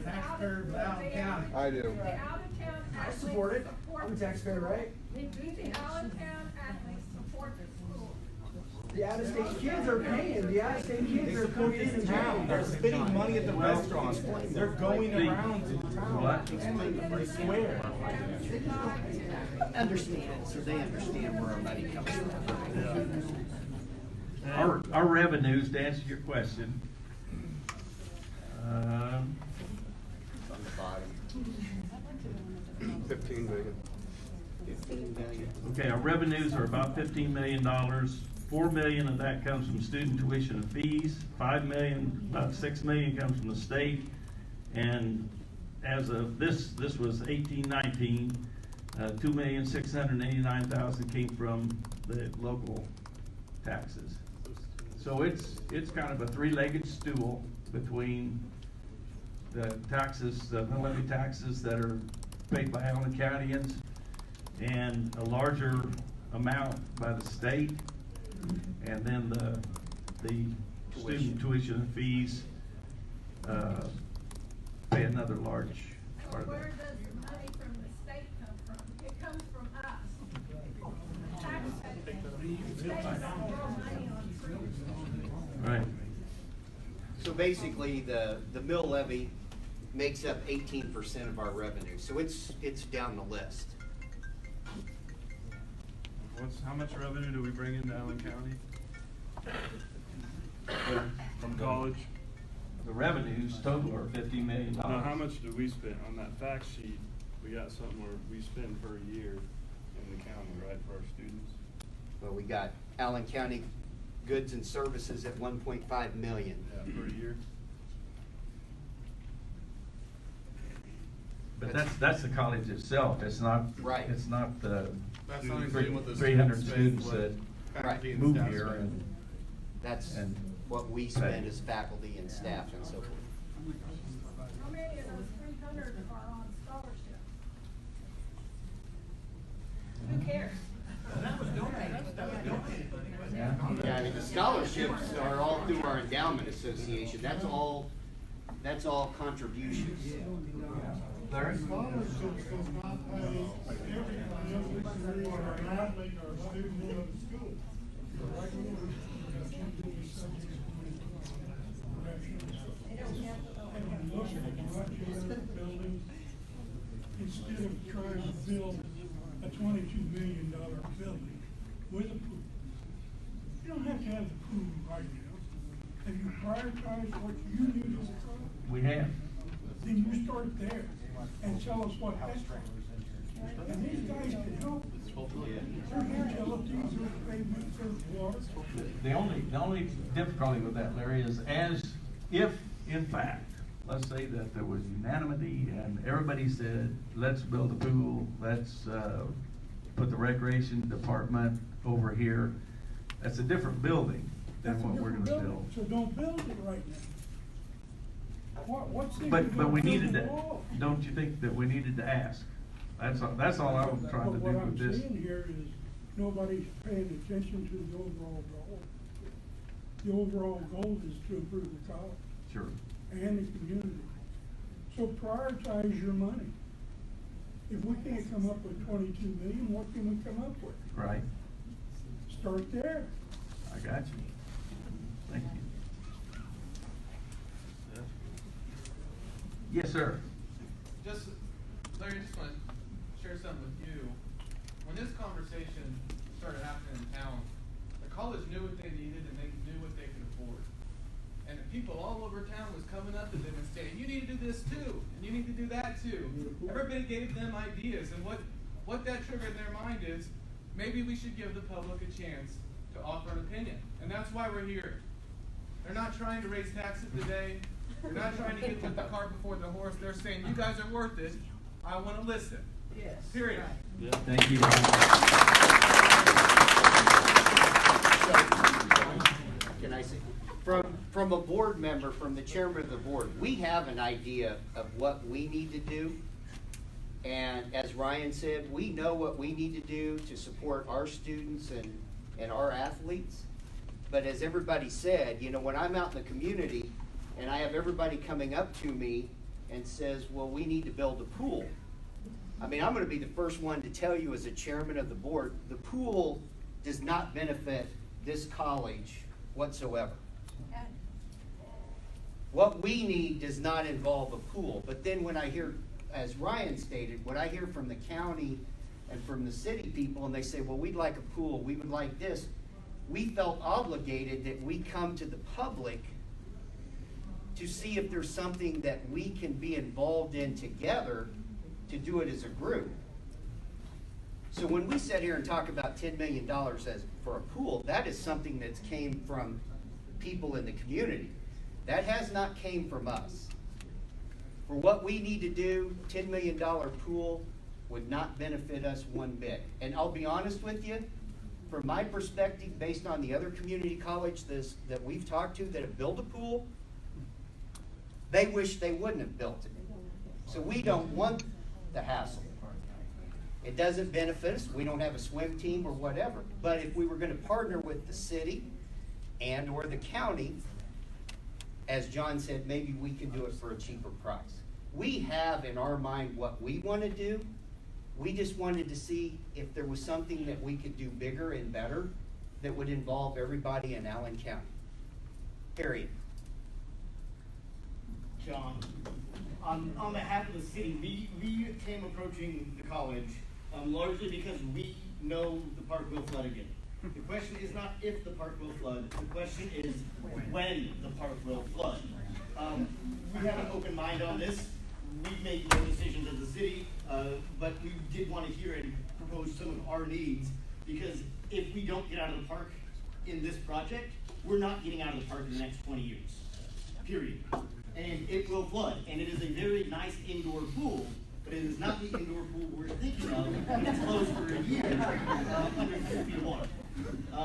Taxpayer of Allen County. I do. The out-of-town I athletes support it. support I'm a this taxpayer, school. right? Do the out-of-town athletes support the school? The out-of-state kids are paying. The out-of-state kids are coming in and paying. They're spending money at the restaurants. They're going around to square. Understand, so they understand where our money comes from. Our revenues, to answer your question, 15 million. okay, our revenues are about $15 million. $4 million of that comes from student tuition and fees. $5 million, about $6 million comes from the state. And as of this was 18-19, $2,689,000 came from the local taxes. So it's kind of a three-legged stool between the taxes, the mill levy taxes that are paid by Allen Countyans, and a larger amount by the state, and then the student tuition and fees pay another large part of Where that. does the money from the state come from? It comes from us. Taxpayers. The state doesn't throw money on schools. Right. So basically, the mill levy makes up 18% of our revenue, so it's down the list. How much revenue do we bring into Allen County? From college? The revenues total are $50 million. Now, how much do we spend? On that fact sheet, we got something where we spend per year in the county, right, for our students? Well, we got Allen County goods and services at 1.5 million. Yeah, per year. But that's the college itself. It's not. Right. It's not the That's not including what the 300 students students spend, that what faculty and move staff here spend. and. That's and what we spend as faculty and staff and so forth. How many of those 300 are on scholarship? Who cares? Yeah, I mean, the scholarships are all through our endowment association. That's all contributions. Larry? Scholarships does not pay every for an athlete or a student in the school. Instead of trying to build a $22 million building with a pool, you don't have to have the pool right now. Have you prioritized what you need as a club? We have. Then you start there and tell us what that costs. And these guys can help. There's utilities, there's pavement, there's water. The only difficulty with that, Larry, is if in fact, let's say that there was unanimity and everybody said, let's build a pool, let's put the recreation department over here, That's a different building than That's a what we're different gonna building, build. so don't build it right now. What's the? But we needed to, don't you think that we needed to ask? That's all I was trying to do with this. What I'm saying here is, nobody's paying attention to the overall goal. The overall goal is to improve the college. Sure. And the community. So prioritize your money. If we can't come up with 22 million, what can we come up with? Right. Start there. I got you. Thank you. Yes, sir. Larry, just want to share something with you. When this conversation started happening in town, the college knew what they needed and they knew what they could afford. And the people all over town was coming up to them and saying, you need to do this too, and you need to do that too. Everybody gave them ideas, and what that triggered in their mind is, maybe we should give the public a chance to offer an opinion. And that's why we're here. They're not trying to raise taxes today. They're not trying to get the cart before the horse. They're saying, you guys are worth it. I want to listen. Yes. Period. Yeah. Thank you. Can I say, from a board member, from the chairman of the board, we have an idea of what we need to do. And as Ryan said, we know what we need to do to support our students and our athletes. But as everybody said, you know, when I'm out in the community and I have everybody coming up to me and says, well, we need to build a pool. I mean, I'm going to be the first one to tell you as a chairman of the board, the pool does not benefit this college whatsoever. What we need does not involve a pool. But then when I hear, as Ryan stated, what I hear from the county and from the city people, and they say, well, we'd like a pool, we would like this, we felt obligated that we come to the public to see if there's something that we can be involved in together to do it as a group. So when we sit here and talk about $10 million as for a pool, that is something that's came from people in the community. That has not came from us. For what we need to do, $10 million pool would not benefit us one bit. And I'll be honest with you, from my perspective, based on the other community colleges that we've talked to that have built a pool, they wish they wouldn't have built it. So we don't want the hassle. It doesn't benefit us. We don't have a swim team or whatever. But if we were going to partner with the city and or the county, as John said, maybe we can do it for a cheaper price. We have in our mind what we want to do. We just wanted to see if there was something that we could do bigger and better that would involve everybody in Allen County. Period. John, on behalf of the city, we came approaching the college largely because we know the park will flood again. The question is not if the park will flood, the question is when the park will flood. We have an open mind on this. We've made no decisions as a city, but we did want to hear and propose some of our needs, because if we don't get out of the park in this project, we're not getting out of the park in the next 20 years, period. And it will flood, and it is a very nice indoor pool, but it is not the indoor pool we're thinking of when it's closed for a year under 4 feet of water.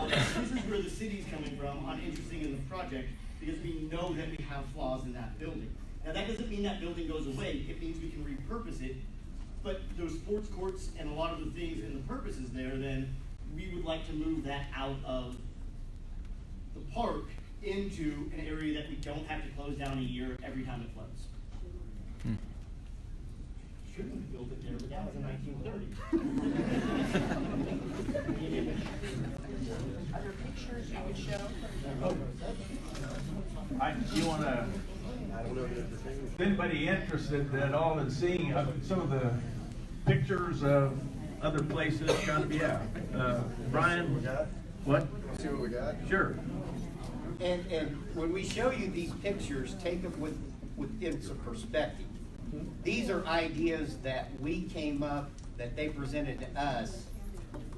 This is where the city's coming from on interesting in the project, because we know that we have flaws in that building. Now that doesn't mean that building goes away, it means we can repurpose it, but those sports courts and a lot of the things and the purposes there, then we would like to move that out of the park into an area that we don't have to close down a year every time it floods. Shouldn't have built it there, but that was in 1930. Are there pictures you would show? You want to, if anybody interested at all in seeing some of the pictures of other places, trying to be out. Brian, what? See what we got? Sure. And when we show you these pictures, take them within some perspective. These are ideas that we came up, that they presented to us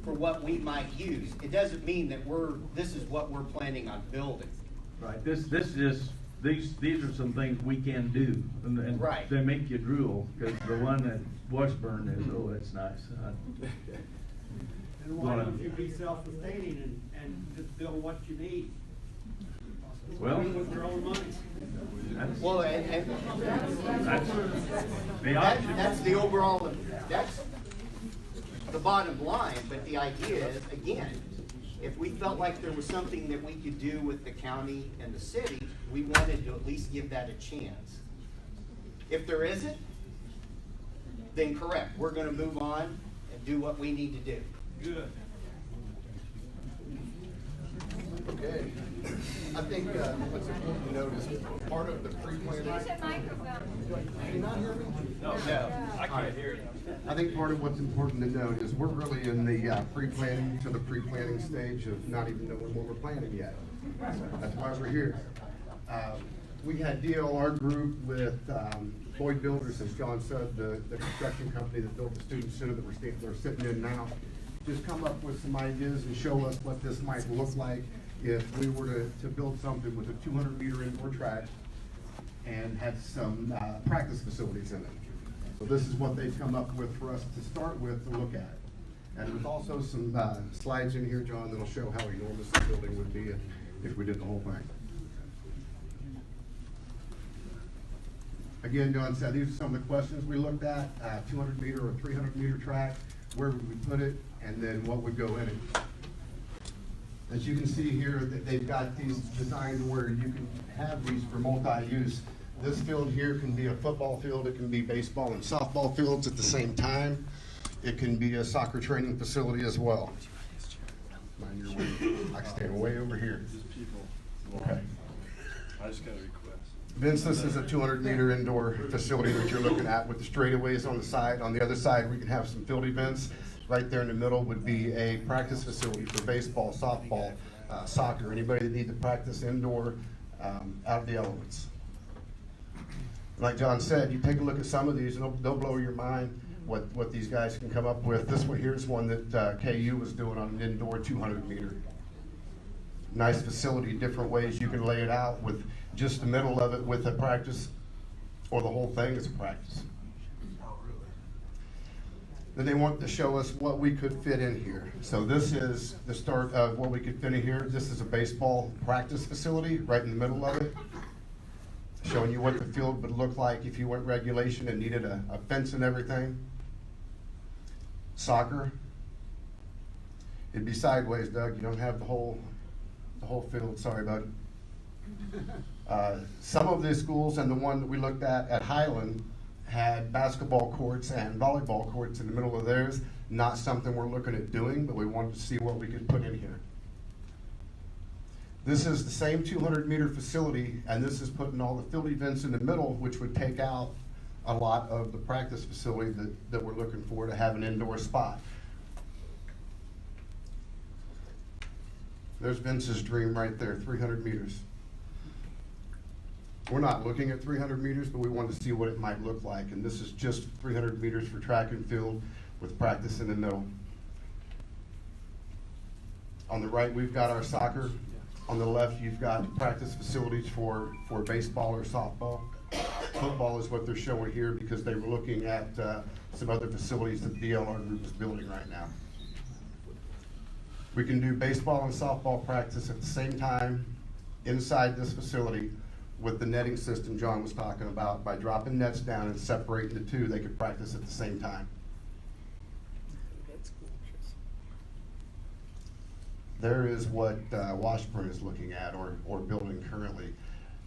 for what we might use. It doesn't mean that this is what we're planning on building. Right. These are some things we can do, and right. They make you drool, because the one at Washburn is, oh, it's nice. And why don't you be self-sustaining and just build what you need. Well, With your own money. that's, Well, that's the option. that's the overall, that's the bottom line, but the idea is, again, if we felt like there was something that we could do with the county and the city, we wanted to at least give that a chance. If there isn't, then correct, we're gonna move on and do what we need to do. Good. Okay. I think what's important to note is part of the pre-planning. Use your microphone. Can you not hear me? No, I can't hear you. I think part of what's important to note is we're really in the pre-planning to the pre-planning stage of not even knowing what we're planning yet. That's why we're here. We had DLR group with Floyd Builders, as John said, the construction company that built the student center that we're sitting in now, just come up with some ideas and show us what this might look like if we were to build something with a 200-meter indoor track and had some practice facilities in it. So this is what they've come up with for us to start with to look at. And there's also some slides in here, John, that'll show how enormous the building would be if we did the whole thing. Again, John said, these are some of the questions we looked at, 200-meter or 300-meter track, where would we put it, and then what would go in it. As you can see here, that they've got these designed where you can have these for multi-use. This field here can be a football field, it can be baseball and softball fields at the same time. It can be a soccer training facility as well. Mind your way, I can stand way over here. Okay. I just got a request. Vince, this is a 200-meter indoor facility that you're looking at with the straightaways on the side. On the other side, we can have some field events. Right there in the middle would be a practice facility for baseball, softball, soccer, anybody that needs to practice indoor out of the elements. Like John said, you take a look at some of these and they'll blow your mind what these guys can come up with. This one here's one that KU was doing on an indoor 200-meter. Nice facility, different ways you can lay it out with just the middle of it with a practice, or the whole thing is a practice. Then they want to show us what we could fit in here. So this is the start of what we could fit in here. This is a baseball practice facility right in the middle of it, showing you what the field would look like if you went regulation and needed a fence and everything. Soccer. It'd be sideways, Doug. You don't have the whole field. Sorry, bud. Some of the schools, and the one that we looked at Highland, had basketball courts and volleyball courts in the middle of theirs. Not something we're looking at doing, but we wanted to see what we could put in here. This is the same 200-meter facility, and this is putting all the field events in the middle, which would take out a lot of the practice facility that we're looking for to have an indoor spot. There's Vince's dream right there, 300 meters. We're not looking at 300 meters, but we wanted to see what it might look like. And this is just 300 meters for track and field with practice in the middle. On the right, we've got our soccer. On the left, you've got practice facilities for baseball or softball. Football is what they're showing here because they were looking at some other facilities that the DLR group is building right now. We can do baseball and softball practice at the same time inside this facility with the netting system John was talking about. By dropping nets down and separating the two, they could practice at the same time. There is what Washburn is looking at or building currently.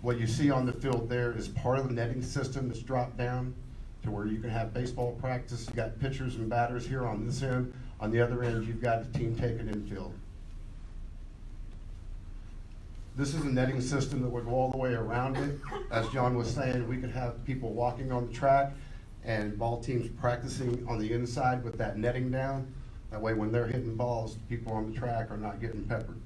What you see on the field there is part of the netting system that's dropped down to where you can have baseball practice. You got pitchers and batters here on this end. On the other end, you've got the team taking infield. This is a netting system that would go all the way around it. As John was saying, we could have people walking on the track and ball teams practicing on the inside with that netting down. That way when they're hitting balls, people on the track are not getting peppered.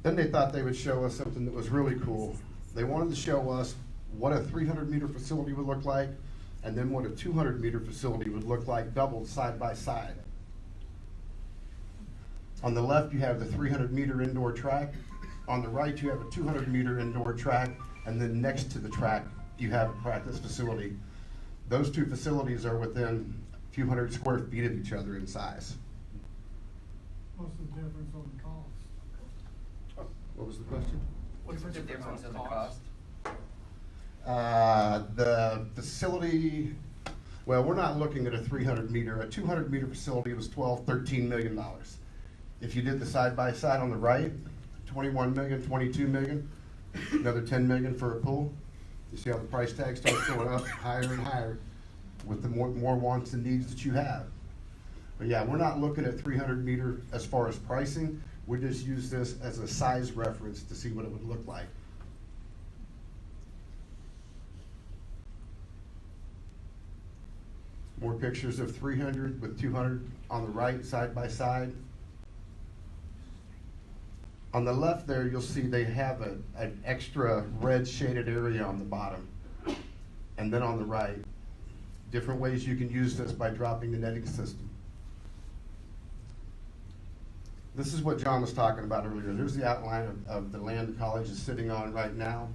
Then they thought they would show us something that was really cool. They wanted to show us what a 300-meter facility would look like and then what a 200-meter facility would look like doubled side by side. On the left, you have the 300-meter indoor track. On the right, you have a 200-meter indoor track, and then next to the track, you have a practice facility. Those two facilities are within a few hundred square feet of each other in size. Well, What's the difference on the cost? What was the question? What's the difference in the cost? The facility, well, we're not looking at a 300-meter. A 200-meter facility was $13 million. If you did the side-by-side on the right, 21 million, 22 million, another 10 million for a pool. You see how the price tag starts going up higher and higher with the more wants and needs that you have. But yeah, we're not looking at 300-meter as far as pricing. We just use this as a size reference to see what it would look like. More pictures of 300 with 200 on the right, side by side. On the left there, you'll see they have an extra red shaded area on the bottom. And then on the right, different ways you can use this by dropping the netting system. This is what John was talking about earlier. There's the outline of the land the college is sitting on right now.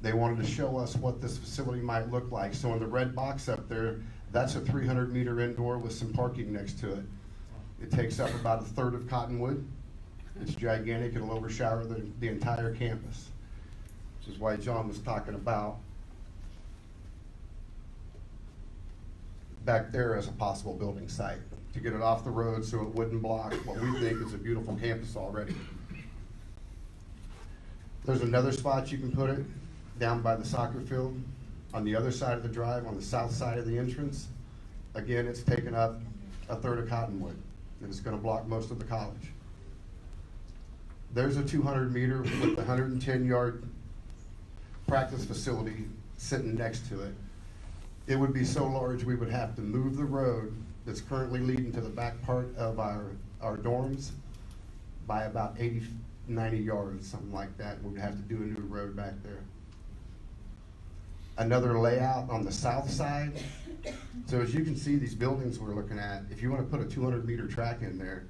They wanted to show us what this facility might look like. So in the red box up there, that's a 300-meter indoor with some parking next to it. It takes up about a third of Cottonwood. It's gigantic. It'll overshadow the entire campus, which is why John was talking about back there as a possible building site to get it off the road so it wouldn't block what we think is a beautiful campus already. There's another spot you can put it down by the soccer field on the other side of the drive, on the south side of the entrance. Again, it's taken up a third of Cottonwood, and it's going to block most of the college. There's a 200-meter with a 110-yard practice facility sitting next to it. It would be so large we would have to move the road that's currently leading to the back part of our dorms by about 80, 90 yards, something like that. We'd have to do a new road back there. Another layout on the south side. So as you can see, these buildings we're looking at, if you want to put a 200-meter track in there,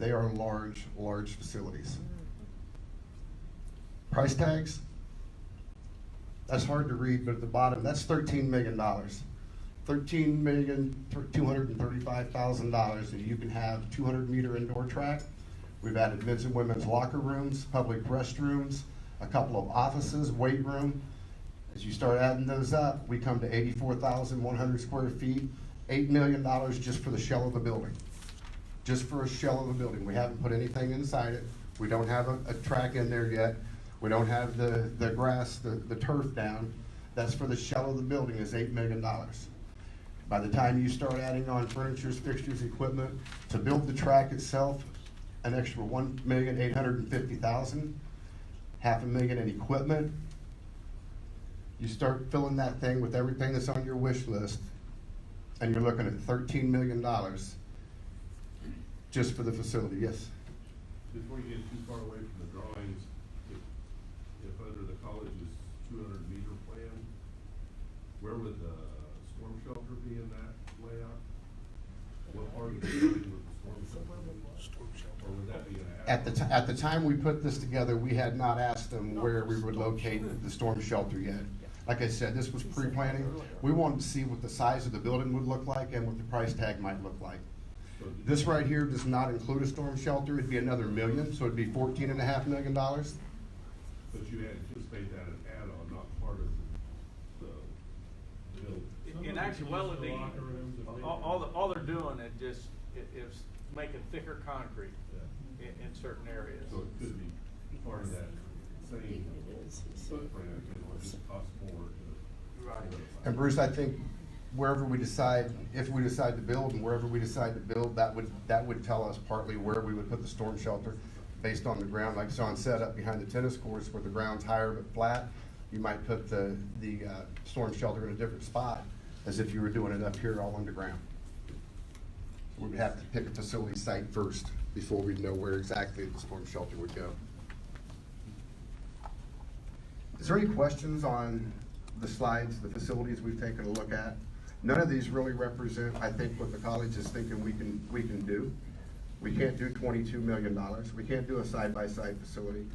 they are large, large facilities. Price tags, that's hard to read, but at the bottom, that's $13 million. $13,235,000, and you can have 200-meter indoor track. We've added men's and women's locker rooms, public restrooms, a couple of offices, weight room. As you start adding those up, we come to 84,100 square feet, $8 million just for the shell of the building. Just for a shell of the building. We haven't put anything inside it. We don't have a track in there yet. We don't have the grass, the turf down. That's for the shell of the building is $8 million. By the time you start adding on furniture, fixtures, equipment, to build the track itself, an extra $1,850,000, $500,000 in equipment. You start filling that thing with everything that's on your wish list, and you're looking at $13 million just for the facility. Yes? Before you get too far away from the drawings, if under the college's 200-meter plan, where would the storm shelter be in that layout? What part of the building would the storm shelter be? Or would that be an At the time we put this together, we had not asked them where we would locate the storm shelter yet. Like I said, this was pre-planning. We wanted to see what the size of the building would look like and what the price tag might look like. This right here does not include a storm shelter. It'd be another $1 million, so it'd be $14.5 million. But you anticipate that an add-on, not part of the building? In actuality, all they're doing is making thicker concrete in certain areas. So it could be part of that same footprint, because it would just cost more to. Right. And Bruce, I think wherever we decide, if we decide to build and wherever we decide to build, that would tell us partly where we would put the storm shelter based on the ground. Like Sean said, up behind the tennis courts where the ground's higher but flat, you might put the storm shelter in a different spot as if you were doing it up here all underground. We would have to pick a facility site first before we'd know where exactly the storm shelter would go. Is there any questions on the slides, the facilities we've taken a look at? None of these really represent, I think, what the college is thinking we can do. We can't do $22 million. We can't do a side-by-side facility.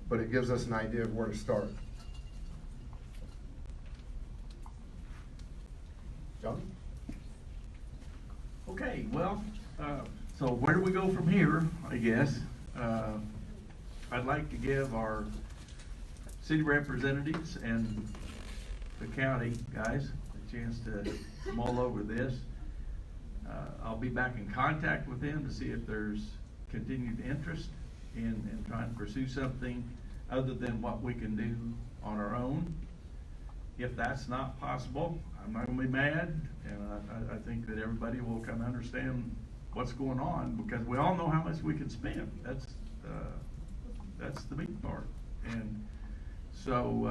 But it gives us an idea of where to start. John? Okay, well, So where do we go from here, I guess? I'd like to give our city representatives and the county guys a chance to mull over this. I'll be back in contact with them to see if there's continued interest in trying to pursue something other than what we can do on our own. If that's not possible, I'm not gonna be mad, and I think that everybody will kind of understand what's going on, because we all know how much we can spend. That's the big part. And so,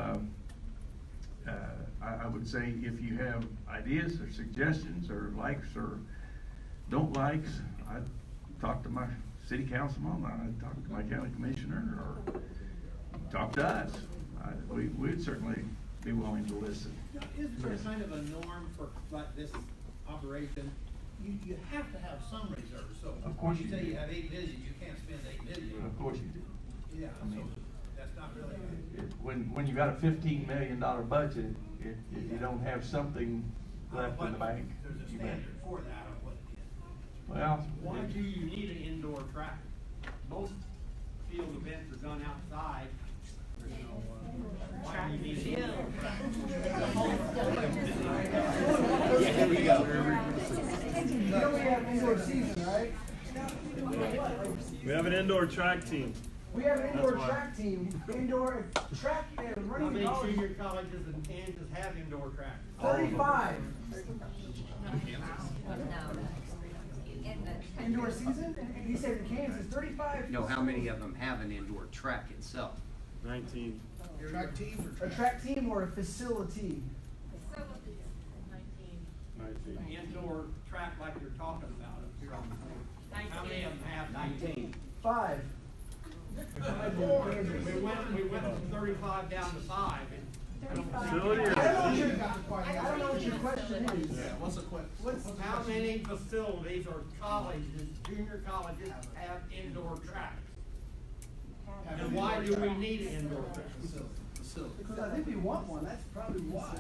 I would say if you have ideas or suggestions or likes or don't likes, I'd talk to my city councilman, I'd talk to my county commissioner, or talk to us. We'd certainly be willing to listen. Now, isn't there kind of a norm for like this operation? You have to have some reserves, so. Of course you say do. you have 8 million, you can't spend 8 million. Of course you do. Yeah, I mean, so that's not really. When you got a $15 million budget, if you don't have something left in the bank. There's a you bet. standard for that, or what it is. Well. Why do you need an indoor track? Most field events are done outside. There's no, why do you need an indoor track? Yeah, here we go. You know we have indoor season, right? We have an indoor track team. We have an indoor That's why. track team, indoor track and How running many college. junior colleges in Kansas have indoor tracks? 35. Indoor season? And he said in Kansas, 35. No, how many of them have an indoor track itself? 19. Track team or A track team or a facility? 19. Indoor track like you're talking about up here on the thing. How many of them have 19? 5. We went from 35 down to 5. Facility or I don't know what your question is. Yeah, what's the question? How many facilities or colleges, junior colleges, have indoor tracks? And why do we need an indoor track? Because I think we want one, that's probably why.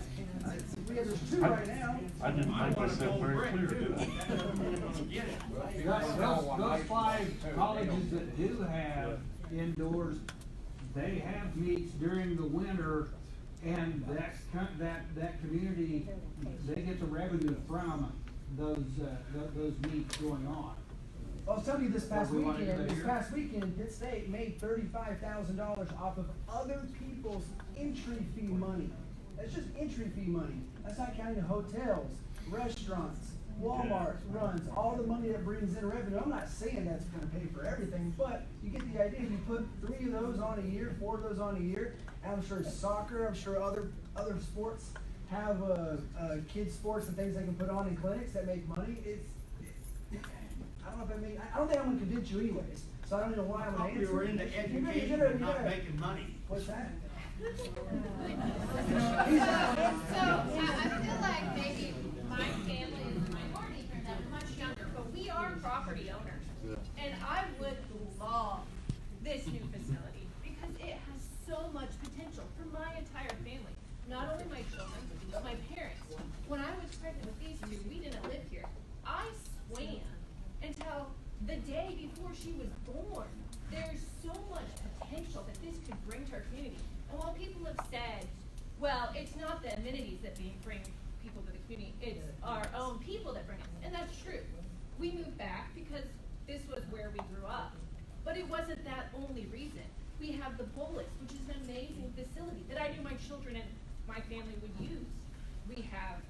There's 2 right now. I didn't make myself very clear, did I? Those 5 colleges that do have indoors, they have meets during the winter, and that community, they get the revenue from those meets going on. I was telling you this past What we wanna weekend, do here? Pitt State made $35,000 off of other people's entry fee money. That's just entry fee money. That's not counting the hotels, restaurants, Walmart runs, all the money that brings in revenue. I'm not saying that's gonna pay for everything, but you get the idea. If you put 3 of those on a year, 4 of those on a year, and I'm sure soccer, I'm sure other sports have kids sports and things they can put on in clinics that make money. I don't know if I don't think I'm gonna convince you anyways, so I don't know why I'm gonna answer. We were into education and not making money. What's that? So, I feel like maybe my family is a minority because I'm much younger, but we are property owners. And I would love this new facility because it has so much potential for my entire family. Not only my children, but my parents. When I was pregnant with these 2, we didn't live here. I swam until the day before she was born. There's so much potential that this could bring to our community. And while people have said, well, it's not the amenities that bring people to the community, it's our own people that bring us. And that's true. We moved back because this was where we grew up. But it wasn't that only reason. We have the Bullets, which is an amazing facility that I knew my children and my family would use. We have,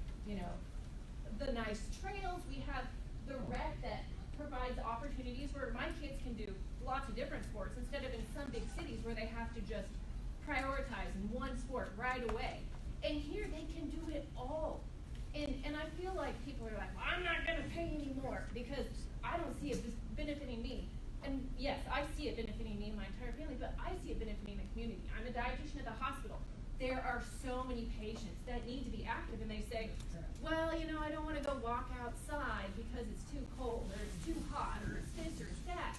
the nice trails. We have the rec that provides opportunities where my kids can do lots of different sports instead of in some big cities where they have to just prioritize in one sport right away. And here they can do it all. And I feel like people are like, well, I'm not gonna pay anymore because I don't see it benefiting me. And yes, I see it benefiting me and my entire family, but I see it benefiting the community. I'm a dietitian at the hospital. There are so many patients that need to be active and they say, well, I don't wanna go walk outside because it's too cold or it's too hot or it's this or it's that.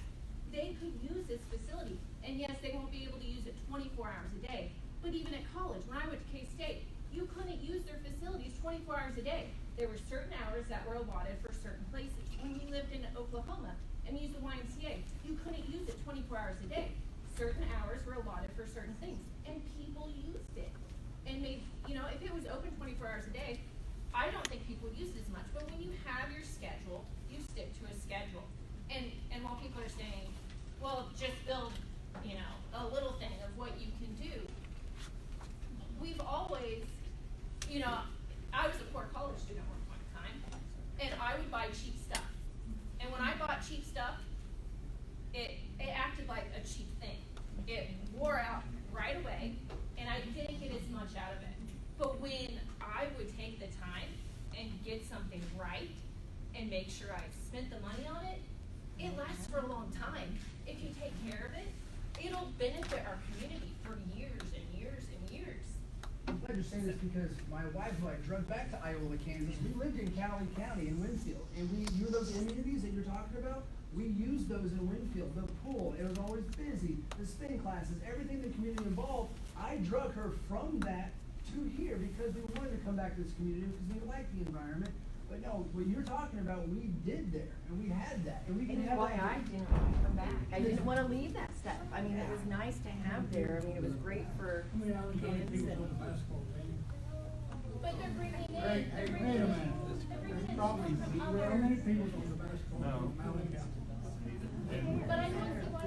They could use this facility. And yes, they won't be able to use it 24 hours a day, but even at college, when I went to K-State, you couldn't use their facilities 24 hours a day. There were certain hours that were allotted for certain places. When we lived in Oklahoma, and use the YMCA. You couldn't use it 24 hours a day. Certain hours were allotted for certain things, and people used it. And made, if it was open 24 hours a day, I don't think people used it as much. But when you have your schedule, you stick to a schedule. And while people are saying, well, just build, a little thing of what you can do, we've always, I was a poor college student at one point in time, and I would buy cheap stuff. And when I bought cheap stuff, it acted like a cheap thing. It wore out right away, and I didn't get as much out of it. But when I would take the time and get something right and make sure I spent the money on it, it lasts for a long time. If you take care of it, it'll benefit our community for years and years and years. I'm glad you're saying this because my wife and I drove back to Iola, Kansas. We lived in Cowley County in Winfield, and those amenities that you're talking about, we used those in Winfield. The pool, it was always busy. The spin classes, everything the community involved. I drug her from that to here because we wanted to come back to this community because we liked the environment. But no, what you're talking about, we did there, and we had that, and we can And have why that. I didn't want to come back. I didn't want to leave that stuff. I mean, it was nice to have there. I mean, it was great for kids and. But they're bringing in. Hey, wait a minute. There's probably zero. How many people on the basketball team in Allen County? But I don't see why.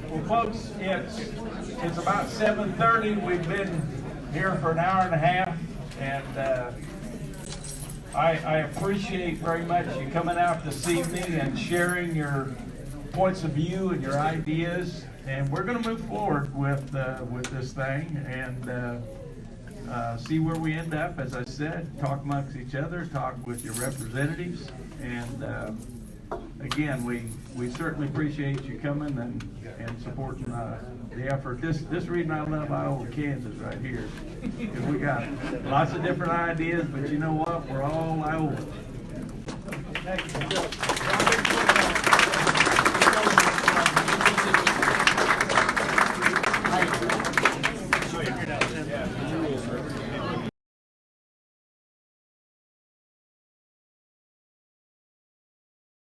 Well, folks, it's about 7:30. We've been here for an hour and a half, and I appreciate very much you coming out this evening and sharing your points of view and your ideas. And we're going to move forward with this thing and see where we end up. As I said, talk amongst each other, talk with your representatives, and again, we certainly appreciate you coming and supporting the effort. This reason I love Iola, Kansas right here, because we got lots of different ideas, but you know what? We're all Iola. Thank you.